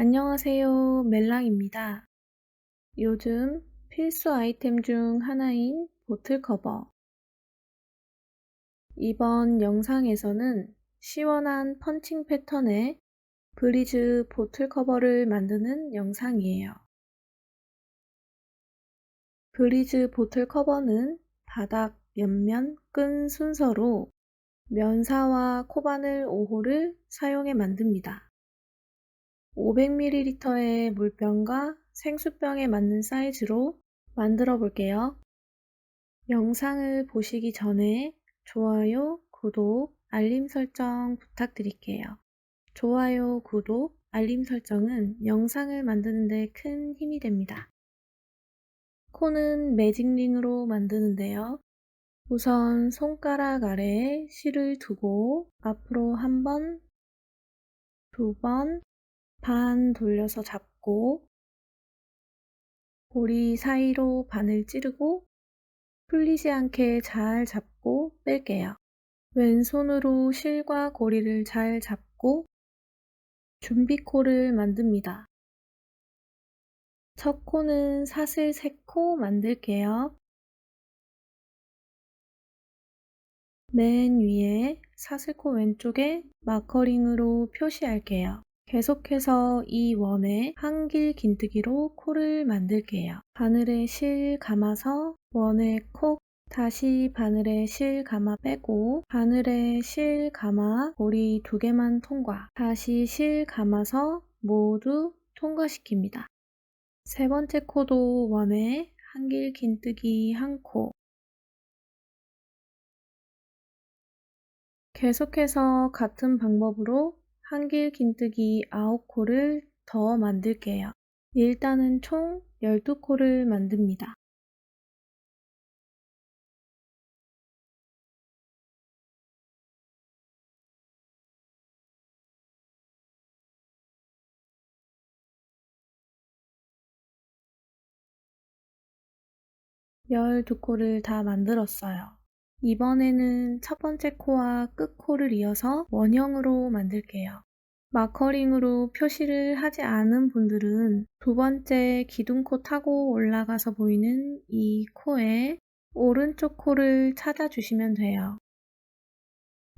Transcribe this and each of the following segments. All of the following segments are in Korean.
안녕하세요. 멜랑입니다. 요즘 필수 아이템 중 하나인 보틀 커버. 이번 영상에서는 시원한 펀칭 패턴의 브리즈 보틀 커버를 만드는 영상이에요. 브리즈 보틀 커버는 바닥 옆면 끈 순서로 면사와 코바늘 5호를 사용해 만듭니다. 500ml의 물병과 생수병에 맞는 사이즈로 만들어 볼게요. 영상을 보시기 전에 좋아요, 구독, 알림 설정 부탁드릴게요. 좋아요, 구독, 알림 설정은 영상을 만드는 데 큰 힘이 됩니다. 코는 매직링으로 만드는데요. 우선 손가락 아래에 실을 두고 앞으로 한 번, 두 번, 반 돌려서 잡고 고리 사이로 바늘 찌르고 풀리지 않게 잘 잡고 뺄게요. 왼손으로 실과 고리를 잘 잡고 준비코를 만듭니다. 첫 코는 사슬 3코 만들게요. 맨 위에 사슬코 왼쪽에 마커링으로 표시할게요. 계속해서 이 원에 한길 긴뜨기로 코를 만들게요. 바늘에 실 감아서 원에 콕, 다시 바늘에 실 감아 빼고 바늘에 실 감아 고리 2개만 통과, 다시 실 감아서 모두 통과시킵니다. 세 번째 코도 원에 한길 긴뜨기 1코, 계속해서 같은 방법으로 한길 긴뜨기 9코를 더 만들게요. 일단은 총 12코를 만듭니다. 열 2코를 다 만들었어요. 이번에는 첫 번째 코와 끝코를 이어서 원형으로 만들게요. 마커링으로 표시를 하지 않은 분들은 두 번째 기둥코 타고 올라가서 보이는 이 코에 오른쪽 코를 찾아주시면 돼요.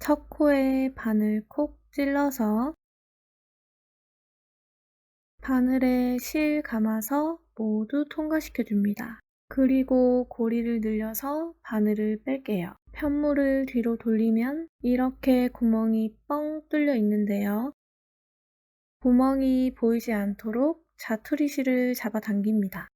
첫 코에 바늘 콕 찔러서 바늘에 실 감아서 모두 통과시켜 줍니다. 그리고 고리를 늘려서 바늘을 뺄게요. 편물을 뒤로 돌리면 이렇게 구멍이 뻥 뚫려 있는데요. 구멍이 보이지 않도록 자투리 실을 잡아당깁니다.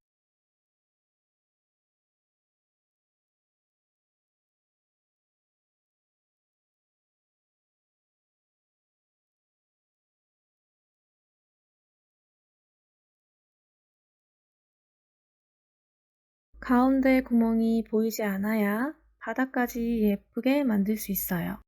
가운데 구멍이 보이지 않아야 바닥까지 예쁘게 만들 수 있어요.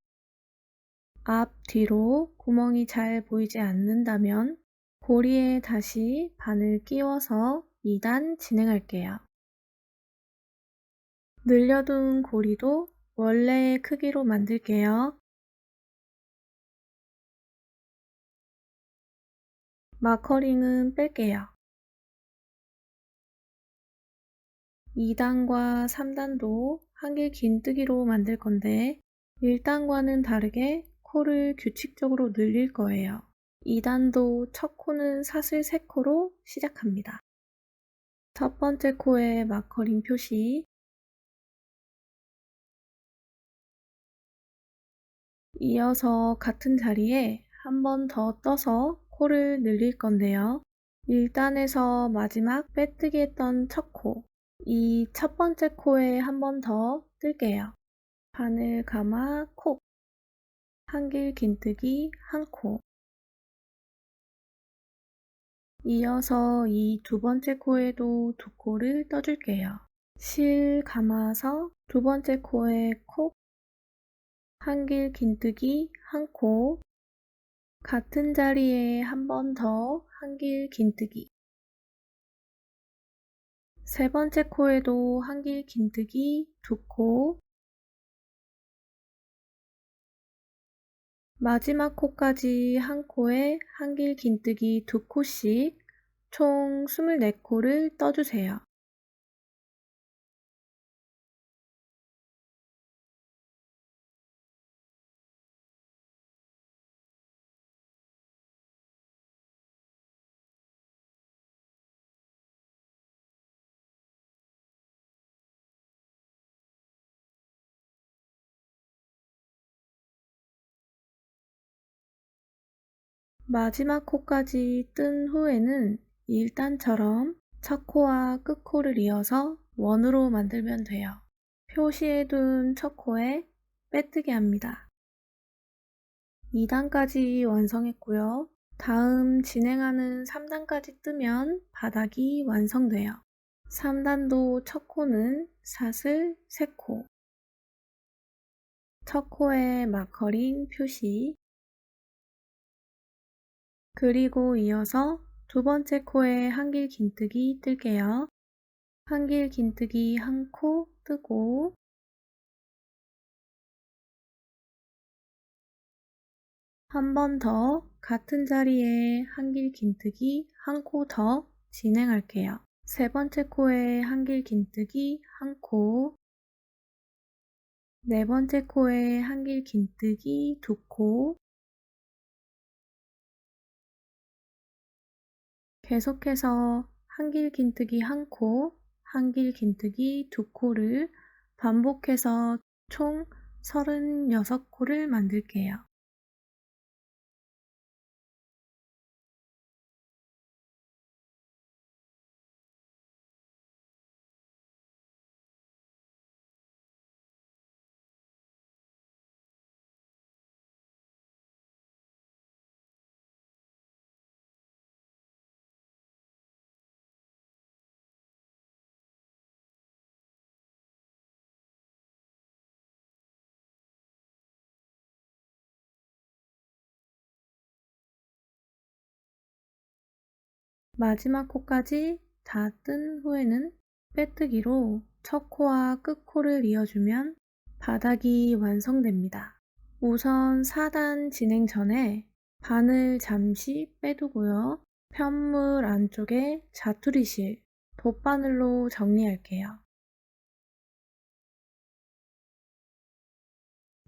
앞, 뒤로 구멍이 잘 보이지 않는다면 고리에 다시 바늘 끼워서 2단 진행할게요. 늘려둔 고리도 원래의 크기로 만들게요. 마커링은 뺄게요. 2단과 3단도 한길 긴뜨기로 만들 건데 1단과는 다르게 코를 규칙적으로 늘릴 거예요. 2단도 첫 코는 사슬 3코로 시작합니다. 첫 번째 코에 마커링 표시, 이어서 같은 자리에 한 번 더 떠서 코를 늘릴 건데요. 1단에서 마지막 빼뜨기 했던 첫 코, 이 첫 번째 코에 한 번 더 뜰게요. 바늘 감아 콕, 한길 긴뜨기 1코, 이어서 이 두 번째 코에도 2코를 떠줄게요. 실 감아서 두 번째 코에 콕, 한길 긴뜨기 1코, 같은 자리에 한 번 더 한길 긴뜨기, 세 번째 코에도 한길 긴뜨기 2코, 마지막 코까지 한 코에 한길 긴뜨기 2코씩 총 24코를 떠주세요. 마지막 코까지 뜬 후에는 1단처럼 첫 코와 끝 코를 이어서 원으로 만들면 돼요. 표시해둔 첫 코에 빼뜨기 합니다. 2단까지 완성했고요. 다음 진행하는 3단까지 뜨면 바닥이 완성돼요. 3단도 첫 코는 사슬 3코, 첫 코에 마커링 표시, 그리고 이어서 두 번째 코에 한길 긴뜨기 뜰게요. 한길 긴뜨기 한 코 뜨고 한 번 더 같은 자리에 한길 긴뜨기 한 코 더 진행할게요. 세 번째 코에 한길 긴뜨기 한 코, 네 번째 코에 한길 긴뜨기 2코, 계속해서 한길 긴뜨기 한 코, 한길 긴뜨기 2코를 반복해서 총 36코를 만들게요. 마지막 코까지 다 뜬 후에는 빼뜨기로 첫 코와 끝 코를 이어주면 바닥이 완성됩니다. 우선 4단 진행 전에 바늘 잠시 빼두고요. 편물 안쪽에 자투리실, 돗바늘로 정리할게요.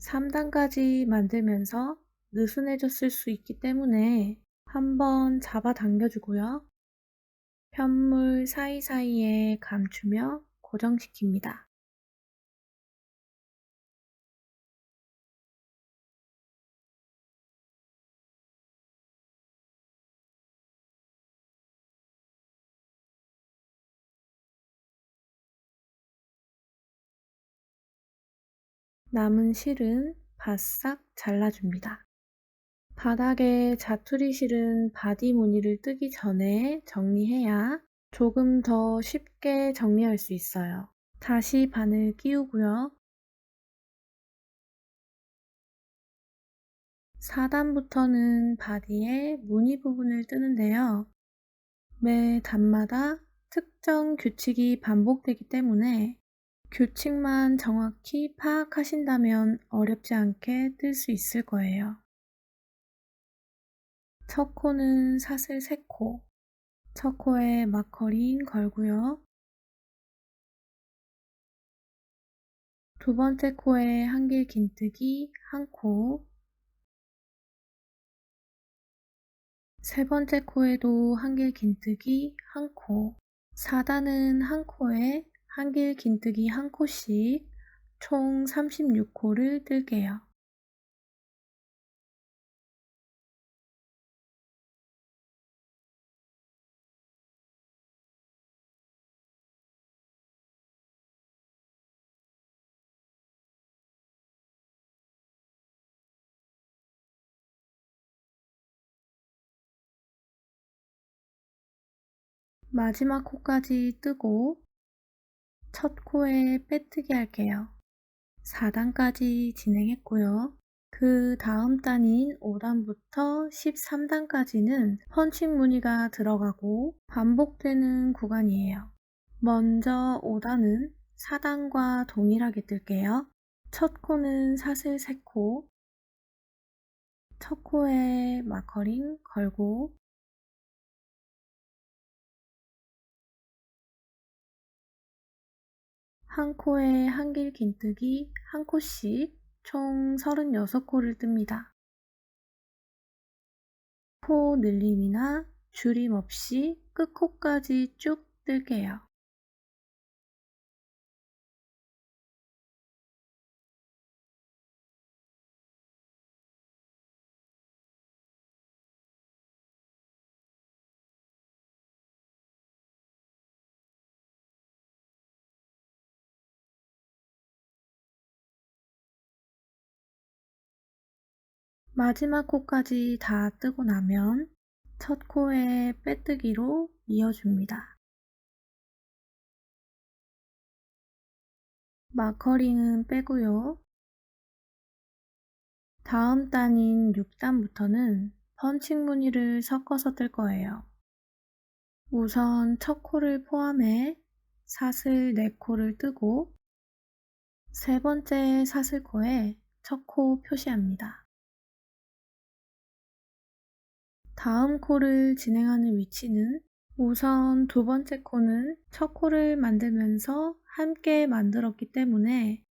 3단까지 만들면서 느슨해졌을 수 있기 때문에 한번 잡아 당겨주고요. 편물 사이사이에 감추며 고정시킵니다. 남은 실은 바싹 잘라줍니다. 바닥에 자투리 실은 바디 무늬를 뜨기 전에 정리해야 조금 더 쉽게 정리할 수 있어요. 다시 바늘 끼우고요. 4단부터는 바디의 무늬 부분을 뜨는데요. 매 단마다 특정 규칙이 반복되기 때문에 규칙만 정확히 파악하신다면 어렵지 않게 뜰 수 있을 거예요. 첫 코는 사슬 3코, 첫 코에 마커링 걸고요. 두 번째 코에 한길 긴뜨기 한 코, 세 번째 코에도 한길 긴뜨기 한 코, 4단은 한 코에 한길 긴뜨기 한 코씩 총 36코를 뜰게요. 마지막 코까지 뜨고 첫 코에 빼뜨기 할게요. 4단까지 진행했고요. 그 다음 단인 5단부터 13단까지는 펀칭 무늬가 들어가고 반복되는 구간이에요. 먼저 5단은 4단과 동일하게 뜰게요. 첫 코는 사슬 3코, 첫 코에 마커링 걸고 한 코에 한길 긴뜨기 한 코씩 총 36코를 뜹니다. 코 늘림이나 줄임 없이 끝코까지 쭉 뜰게요. 마지막 코까지 다 뜨고 나면 첫 코에 빼뜨기로 이어줍니다. 마커링은 빼고요. 다음 단인 6단부터는 펀칭 무늬를 섞어서 뜰 거예요. 우선 첫 코를 포함해 사슬 4코를 뜨고 세 번째 사슬코에 첫 코 표시합니다. 다음 코를 진행하는 위치는 우선 두 번째 코는 첫 코를 만들면서 함께 만들었기 때문에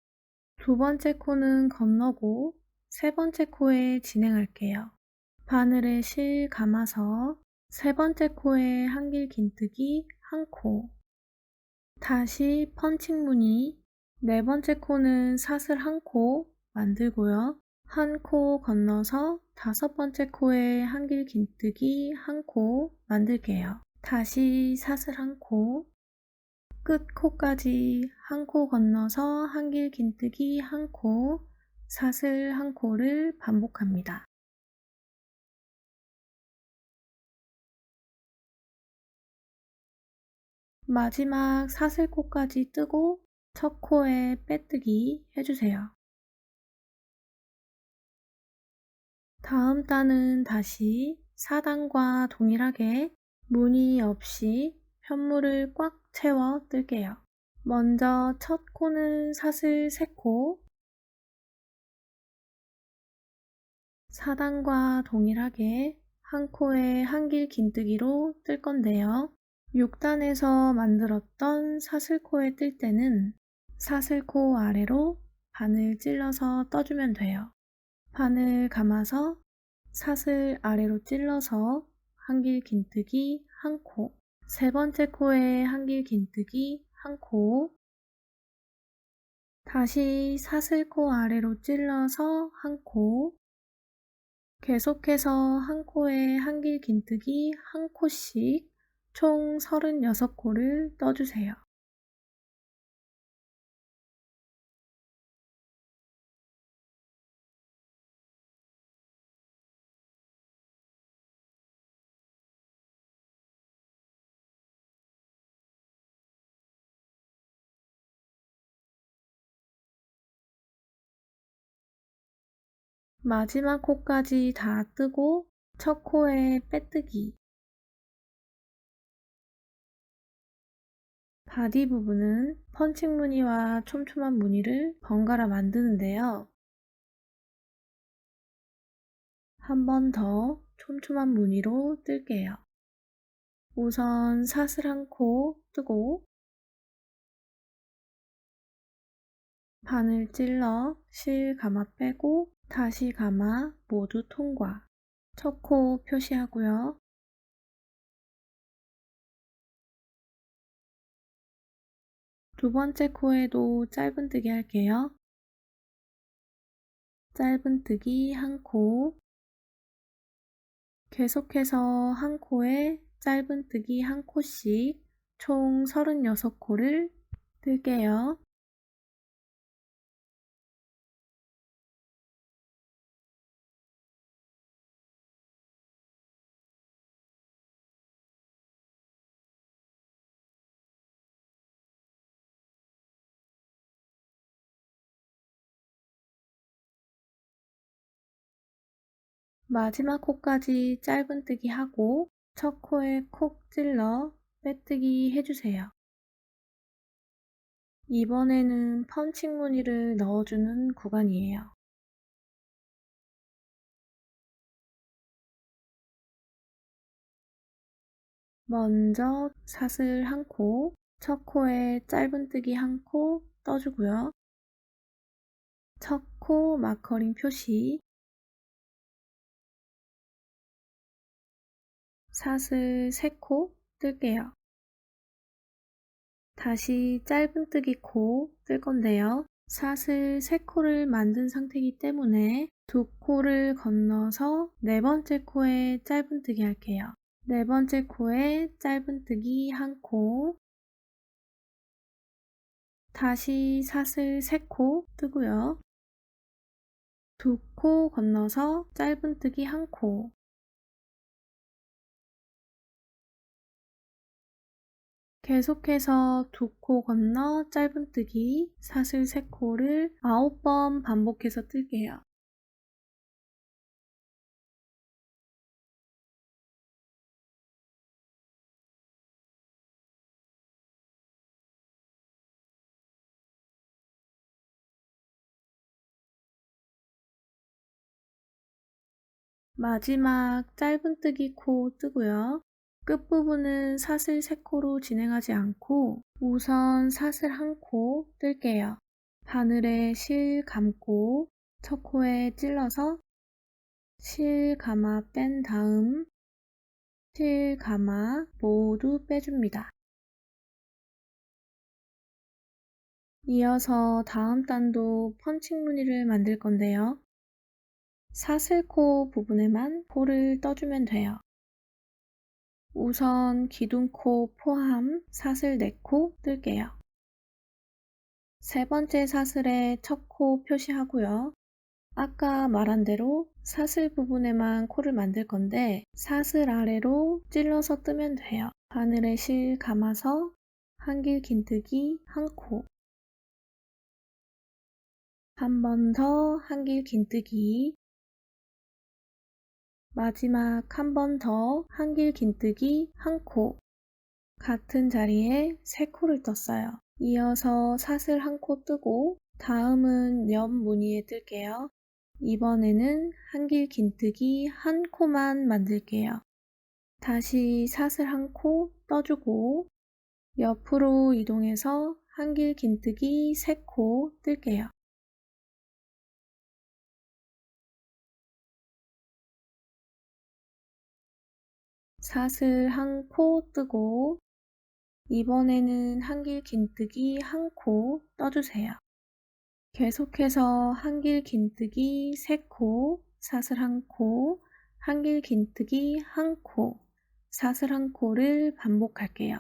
두 번째 코는 건너고 세 번째 코에 진행할게요. 바늘에 실 감아서 세 번째 코에 한길 긴뜨기 한 코, 다시 펀칭 무늬, 네 번째 코는 사슬 한 코 만들고요. 한 코 건너서 다섯 번째 코에 한길 긴뜨기 한 코 만들게요. 다시 사슬 한 코, 끝 코까지 한 코 건너서 한길 긴뜨기 한 코, 사슬 한 코를 반복합니다. 마지막 사슬코까지 뜨고 첫 코에 빼뜨기 해주세요. 다음 단은 다시 4단과 동일하게 무늬 없이 편물을 꽉 채워 뜰게요. 먼저 첫 코는 사슬 3코, 4단과 동일하게 한 코에 한길 긴뜨기로 뜰 건데요. 6단에서 만들었던 사슬코에 뜰 때는 사슬코 아래로 바늘 찔러서 떠주면 돼요. 바늘 감아서 사슬 아래로 찔러서 한길 긴뜨기 한 코, 세 번째 코에 한길 긴뜨기 한 코, 다시 사슬코 아래로 찔러서 한 코, 계속해서 한 코에 한길 긴뜨기 한 코씩 총 36코를 떠주세요. 마지막 코까지 다 뜨고 첫 코에 빼뜨기. 바디 부분은 펀칭 무늬와 촘촘한 무늬를 번갈아 만드는데요. 한 번 더 촘촘한 무늬로 뜰게요. 우선 사슬 한 코 뜨고 바늘 찔러 실 감아 빼고 다시 감아 모두 통과. 첫 코 표시하고요. 두 번째 코에도 짧은뜨기 할게요. 짧은뜨기 한 코, 계속해서 한 코에 짧은뜨기 한 코씩 총 36코를 뜰게요. 마지막 코까지 짧은뜨기 하고 첫 코에 콕 찔러 빼뜨기 해주세요. 이번에는 펀칭 무늬를 넣어주는 구간이에요. 먼저 사슬 한 코, 첫 코에 짧은뜨기 한 코 떠주고요. 첫 코 마커링 표시, 사슬 3코 뜰게요. 다시 짧은뜨기 코 뜰 건데요. 사슬 3코를 만든 상태이기 때문에 2코를 건너서 네 번째 코에 짧은뜨기 할게요. 네 번째 코에 짧은뜨기 한 코, 다시 사슬 3코 뜨고요. 2코 건너서 짧은뜨기 한 코, 계속해서 2코 건너 짧은뜨기 사슬 3코를 9번 반복해서 뜰게요. 마지막 짧은뜨기 코 뜨고요. 끝부분은 사슬 3코로 진행하지 않고 우선 사슬 한 코 뜰게요. 바늘에 실 감고 첫 코에 찔러서 실 감아 뺀 다음 실 감아 모두 빼줍니다. 이어서 다음 단도 펀칭 무늬를 만들 건데요. 사슬코 부분에만 코를 떠주면 돼요. 우선 기둥코 포함 사슬 4코 뜰게요. 세 번째 사슬에 첫 코 표시하고요. 아까 말한 대로 사슬 부분에만 코를 만들 건데 사슬 아래로 찔러서 뜨면 돼요. 바늘에 실 감아서 한길 긴뜨기 한 코, 한 번 더 한길 긴뜨기, 마지막 한 번 더 한길 긴뜨기 한 코, 같은 자리에 3코를 떴어요. 이어서 사슬 한 코 뜨고 다음은 옆 무늬에 뜰게요. 이번에는 한길 긴뜨기 한 코만 만들게요. 다시 사슬 한 코 떠주고 옆으로 이동해서 한길 긴뜨기 3코 뜰게요. 사슬 한 코 뜨고 이번에는 한길 긴뜨기 한 코 떠주세요. 계속해서 한길 긴뜨기 3코, 사슬 한 코, 한길 긴뜨기 한 코, 사슬 한 코를 반복할게요.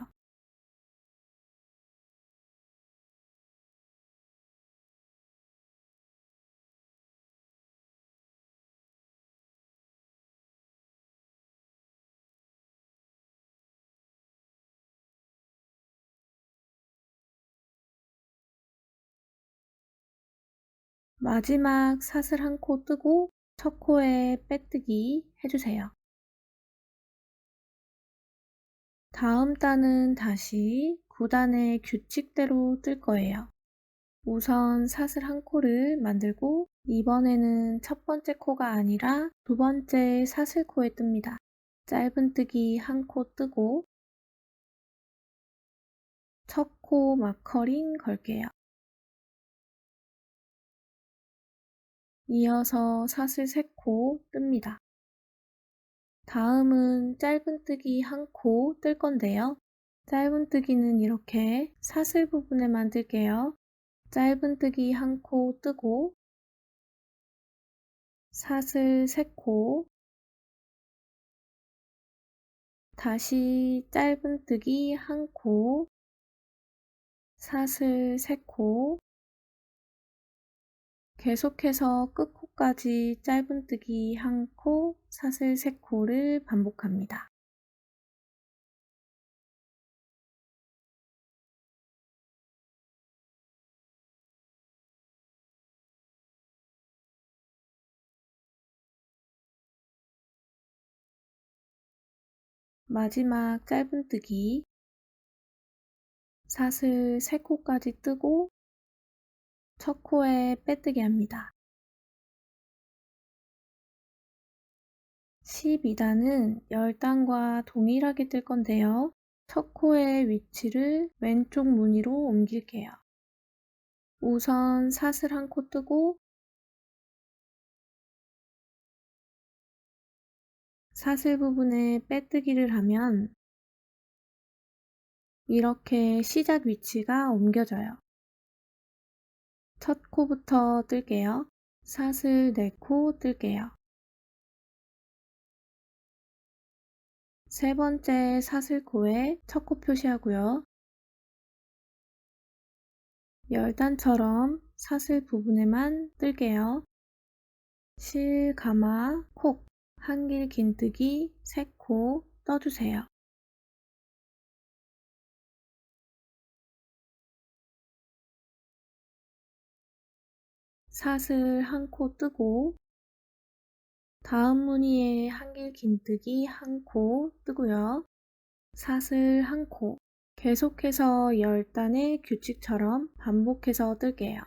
마지막 사슬 한 코 뜨고 첫 코에 빼뜨기 해주세요. 다음 단은 다시 9단의 규칙대로 뜰 거예요. 우선 사슬 한 코를 만들고 이번에는 첫 번째 코가 아니라 두 번째 사슬코에 뜹니다. 짧은뜨기 한 코 뜨고 첫 코 마커링 걸게요. 이어서 사슬 3코 뜹니다. 다음은 짧은뜨기 한 코 뜰 건데요. 짧은뜨기는 이렇게 사슬 부분에만 뜰게요. 짧은뜨기 한 코 뜨고 사슬 3코, 다시 짧은뜨기 한 코, 사슬 3코, 계속해서 끝코까지 짧은뜨기 한 코, 사슬 3코를 반복합니다. 마지막 짧은뜨기, 사슬 3코까지 뜨고 첫 코에 빼뜨기 합니다. 12단은 10단과 동일하게 뜰 건데요. 첫 코의 위치를 왼쪽 무늬로 옮길게요. 우선 사슬 한 코 뜨고 사슬 부분에 빼뜨기를 하면 이렇게 시작 위치가 옮겨져요. 첫 코부터 뜰게요. 사슬 4코 뜰게요. 세 번째 사슬코에 첫 코 표시하고요. 10단처럼 사슬 부분에만 뜰게요. 실, 가마, 콕, 한길 긴뜨기 3코 떠주세요. 사슬 한 코 뜨고 다음 무늬에 한길 긴뜨기 한 코 뜨고요. 사슬 한 코, 계속해서 10단의 규칙처럼 반복해서 뜰게요.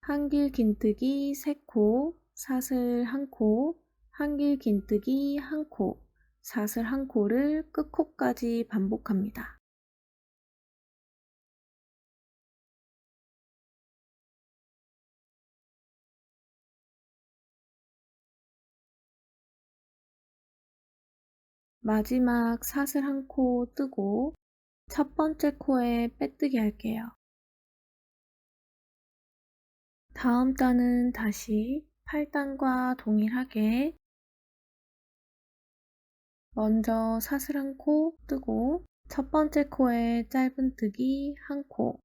한길 긴뜨기 3코, 사슬 한 코, 한길 긴뜨기 한 코, 사슬 한 코를 끝코까지 반복합니다. 마지막 사슬 한 코 뜨고 첫 번째 코에 빼뜨기 할게요. 다음 단은 다시 8단과 동일하게 먼저 사슬 한 코 뜨고 첫 번째 코에 짧은뜨기 한 코,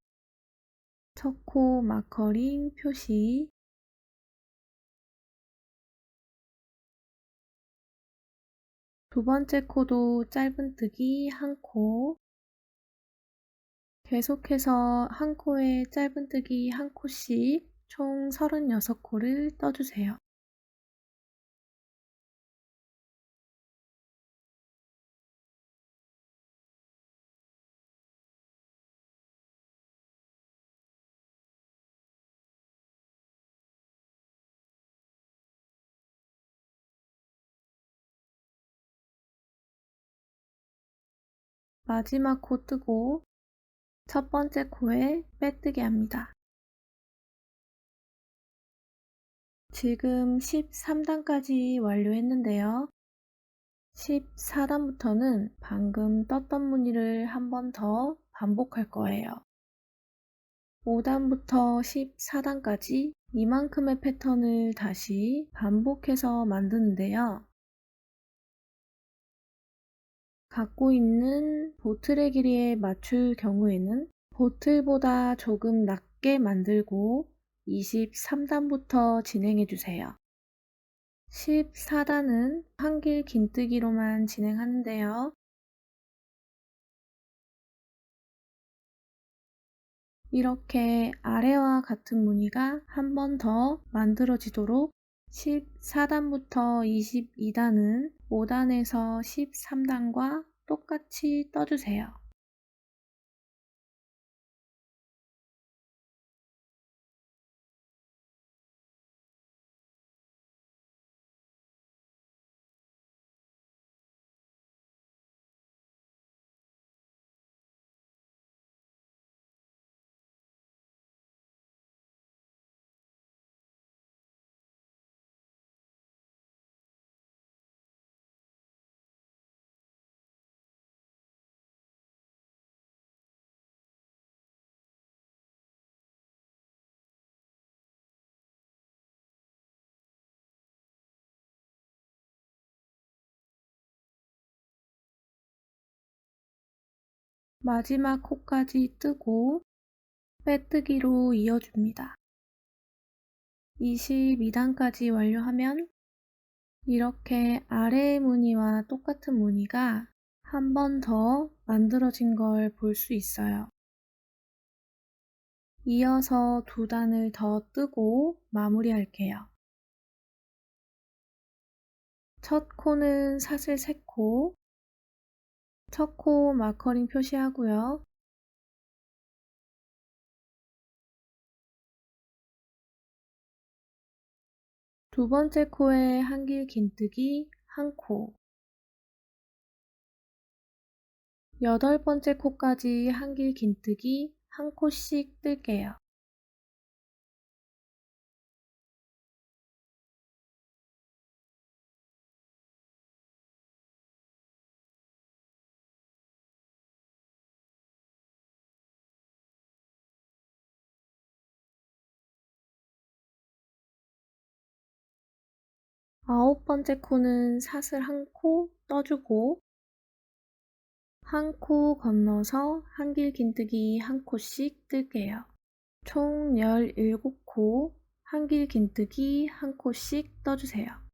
첫 코 마커링 표시, 두 번째 코도 짧은뜨기 한 코, 계속해서 한 코에 짧은뜨기 한 코씩 총 36코를 떠주세요. 마지막 코 뜨고 첫 번째 코에 빼뜨기 합니다. 지금 13단까지 완료했는데요. 14단부터는 방금 떴던 무늬를 한 번 더 반복할 거예요. 5단부터 14단까지 이만큼의 패턴을 다시 반복해서 만드는데요. 갖고 있는 보틀의 길이에 맞출 경우에는 보틀보다 조금 낮게 만들고 23단부터 진행해 주세요. 14단은 한길 긴뜨기로만 진행하는데요. 이렇게 아래와 같은 무늬가 한 번 더 만들어지도록 14단부터 22단은 5단에서 13단과 똑같이 떠주세요. 마지막 코까지 뜨고 빼뜨기로 이어줍니다. 22단까지 완료하면 이렇게 아래의 무늬와 똑같은 무늬가 한 번 더 만들어진 걸 볼 수 있어요. 이어서 2단을 더 뜨고 마무리할게요. 첫 코는 사슬 3코, 첫 코 마커링 표시하고요. 두 번째 코에 한길 긴뜨기 한 코. 8번째 코까지 한길 긴뜨기 한 코씩 뜰게요. 아홉 번째 코는 사슬 한 코 떠주고 한 코 건너서 한길 긴뜨기 한 코씩 뜰게요. 총 17코 한길 긴뜨기 한 코씩 떠주세요.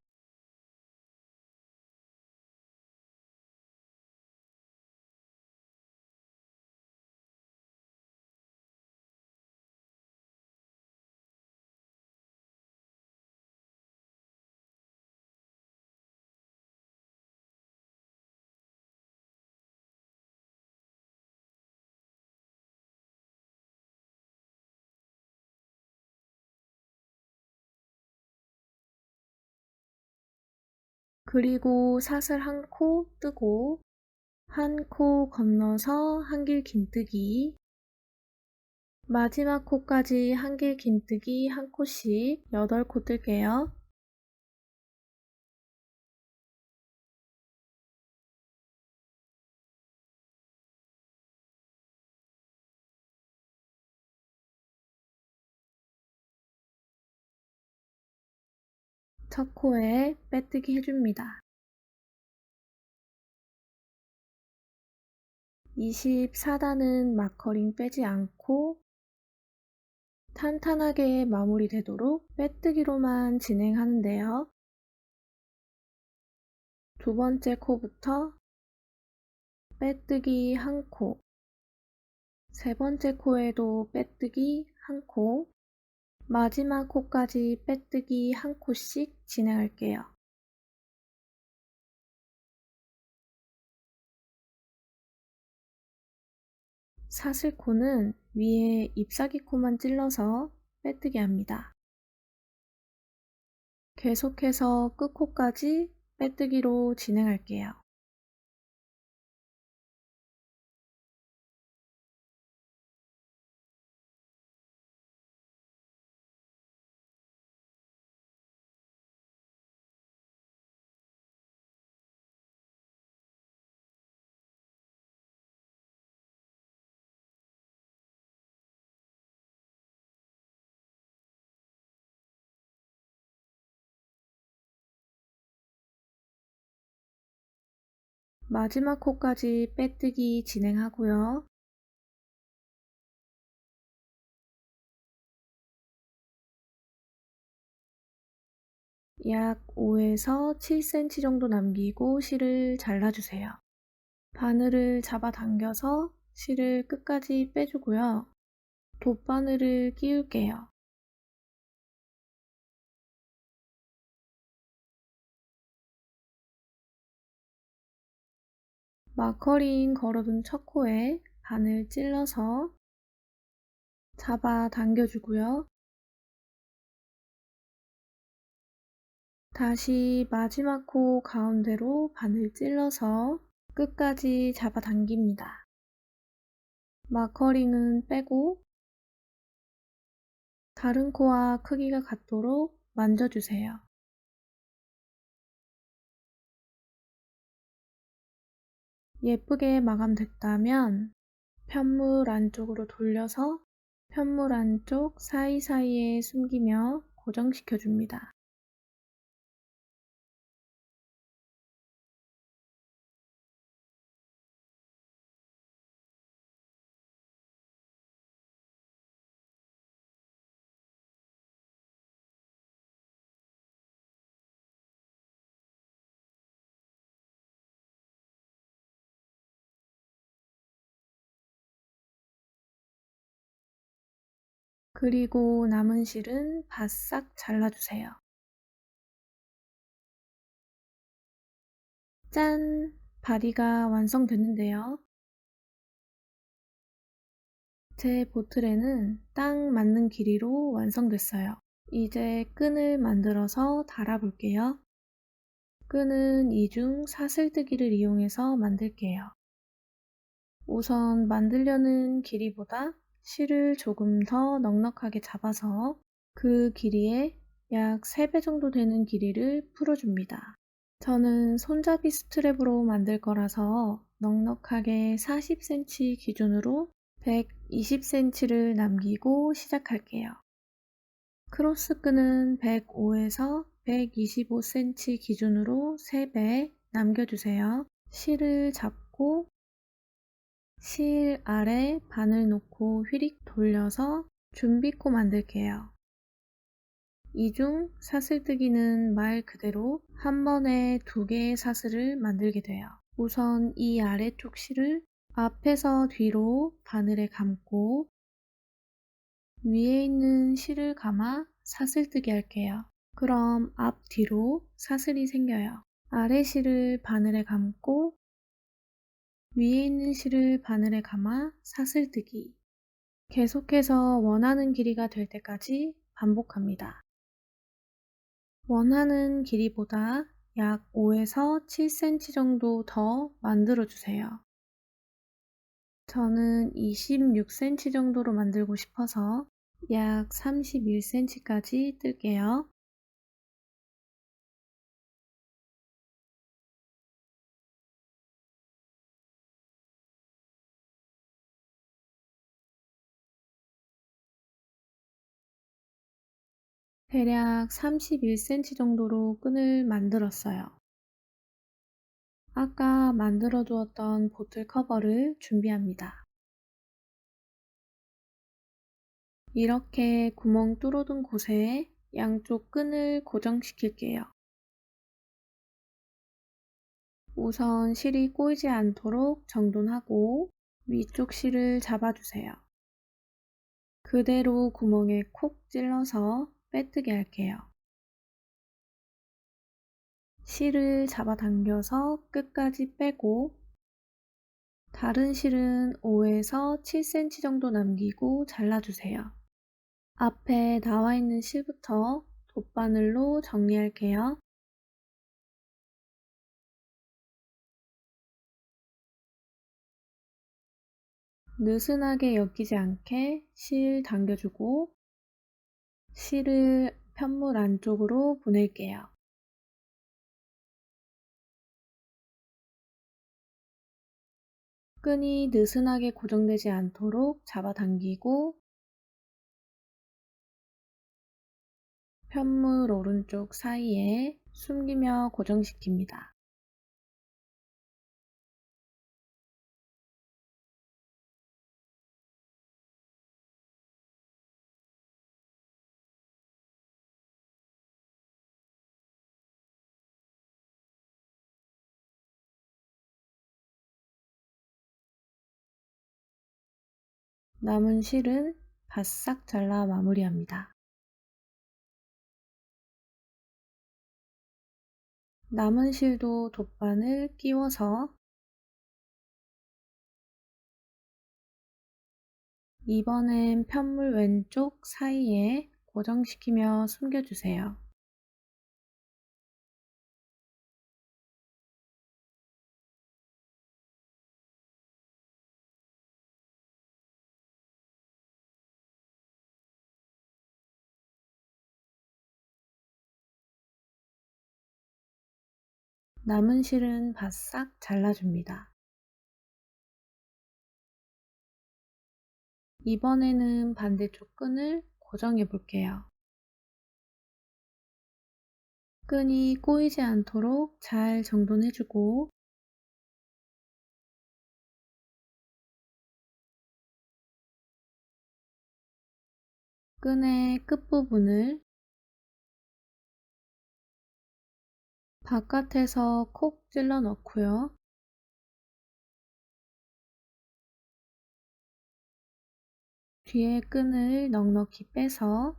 그리고 사슬 한 코 뜨고 한 코 건너서 한길 긴뜨기 마지막 코까지 한길 긴뜨기 한 코씩 8코 뜰게요. 첫 코에 빼뜨기 해줍니다. 24단은 마커링 빼지 않고 탄탄하게 마무리되도록 빼뜨기로만 진행하는데요. 두 번째 코부터 빼뜨기 한 코, 세 번째 코에도 빼뜨기 한 코, 마지막 코까지 빼뜨기 한 코씩 진행할게요. 사슬코는 위에 잎사귀 코만 찔러서 빼뜨기 합니다. 계속해서 끝코까지 빼뜨기로 진행할게요. 마지막 코까지 빼뜨기 진행하고요. 약 5에서 7cm 정도 남기고 실을 잘라주세요. 바늘을 잡아당겨서 실을 끝까지 빼주고요. 돗바늘을 끼울게요. 마커링 걸어둔 첫 코에 바늘 찔러서 잡아당겨주고요. 다시 마지막 코 가운데로 바늘 찔러서 끝까지 잡아당깁니다. 마커링은 빼고 다른 코와 크기가 같도록 만져주세요. 예쁘게 마감됐다면 편물 안쪽으로 돌려서 편물 안쪽 사이사이에 숨기며 고정시켜줍니다. 그리고 남은 실은 바싹 잘라주세요. 짠! 바디가 완성됐는데요. 제 보틀에는 딱 맞는 길이로 완성됐어요. 이제 끈을 만들어서 달아볼게요. 끈은 이중 사슬뜨기를 이용해서 만들게요. 우선 만들려는 길이보다 실을 조금 더 넉넉하게 잡아서 그 길이의 약 3배 정도 되는 길이를 풀어줍니다. 저는 손잡이 스트랩으로 만들 거라서 넉넉하게 40cm 기준으로 120cm를 남기고 시작할게요. 크로스 끈은 105에서 125cm 기준으로 3배 남겨주세요. 실을 잡고 실 아래 바늘 놓고 휘릭 돌려서 준비코 만들게요. 이중 사슬뜨기는 말 그대로 한 번에 2개의 사슬을 만들게 돼요. 우선 이 아래쪽 실을 앞에서 뒤로 바늘에 감고 위에 있는 실을 감아 사슬뜨기 할게요. 그럼 앞뒤로 사슬이 생겨요. 아래 실을 바늘에 감고 위에 있는 실을 바늘에 감아 사슬뜨기. 계속해서 원하는 길이가 될 때까지 반복합니다. 원하는 길이보다 약 5에서 7cm 정도 더 만들어주세요. 저는 26cm 정도로 만들고 싶어서 약 31cm까지 뜰게요. 대략 31cm 정도로 끈을 만들었어요. 아까 만들어 두었던 보틀 커버를 준비합니다. 이렇게 구멍 뚫어둔 곳에 양쪽 끈을 고정시킬게요. 우선 실이 꼬이지 않도록 정돈하고 위쪽 실을 잡아주세요. 그대로 구멍에 콕 찔러서 빼뜨게 할게요. 실을 잡아당겨서 끝까지 빼고 다른 실은 5에서 7cm 정도 남기고 잘라주세요. 앞에 나와 있는 실부터 돗바늘로 정리할게요. 느슨하게 엮이지 않게 실 당겨주고 실을 편물 안쪽으로 보낼게요. 끈이 느슨하게 고정되지 않도록 잡아당기고 편물 오른쪽 사이에 숨기며 고정시킵니다. 남은 실은 바싹 잘라 마무리합니다. 남은 실도 돗바늘 끼워서 이번엔 편물 왼쪽 사이에 고정시키며 숨겨주세요. 남은 실은 바싹 잘라줍니다. 이번에는 반대쪽 끈을 고정해 볼게요. 끈이 꼬이지 않도록 잘 정돈해주고 끈의 끝부분을 바깥에서 콕 찔러 넣고요. 뒤에 끈을 넉넉히 빼서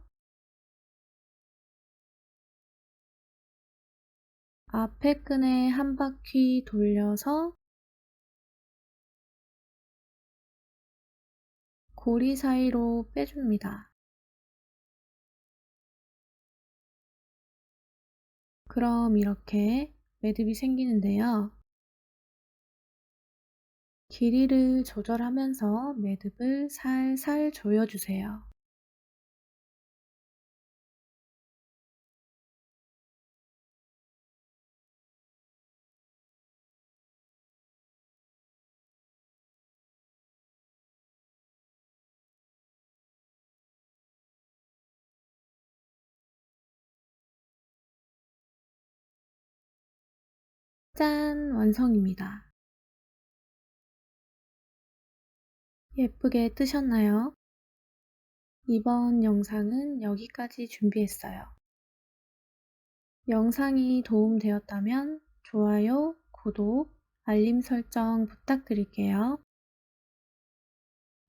앞에 끈에 한 바퀴 돌려서 고리 사이로 빼줍니다. 그럼 이렇게 매듭이 생기는데요. 길이를 조절하면서 매듭을 살살 조여주세요. 짠! 완성입니다. 예쁘게 뜨셨나요? 이번 영상은 여기까지 준비했어요. 영상이 도움되었다면 좋아요, 구독, 알림 설정 부탁드릴게요.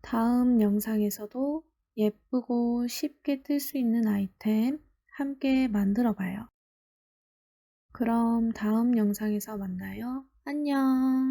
다음 영상에서도 예쁘고 쉽게 뜰 수 있는 아이템 함께 만들어 봐요. 그럼 다음 영상에서 만나요. 안녕.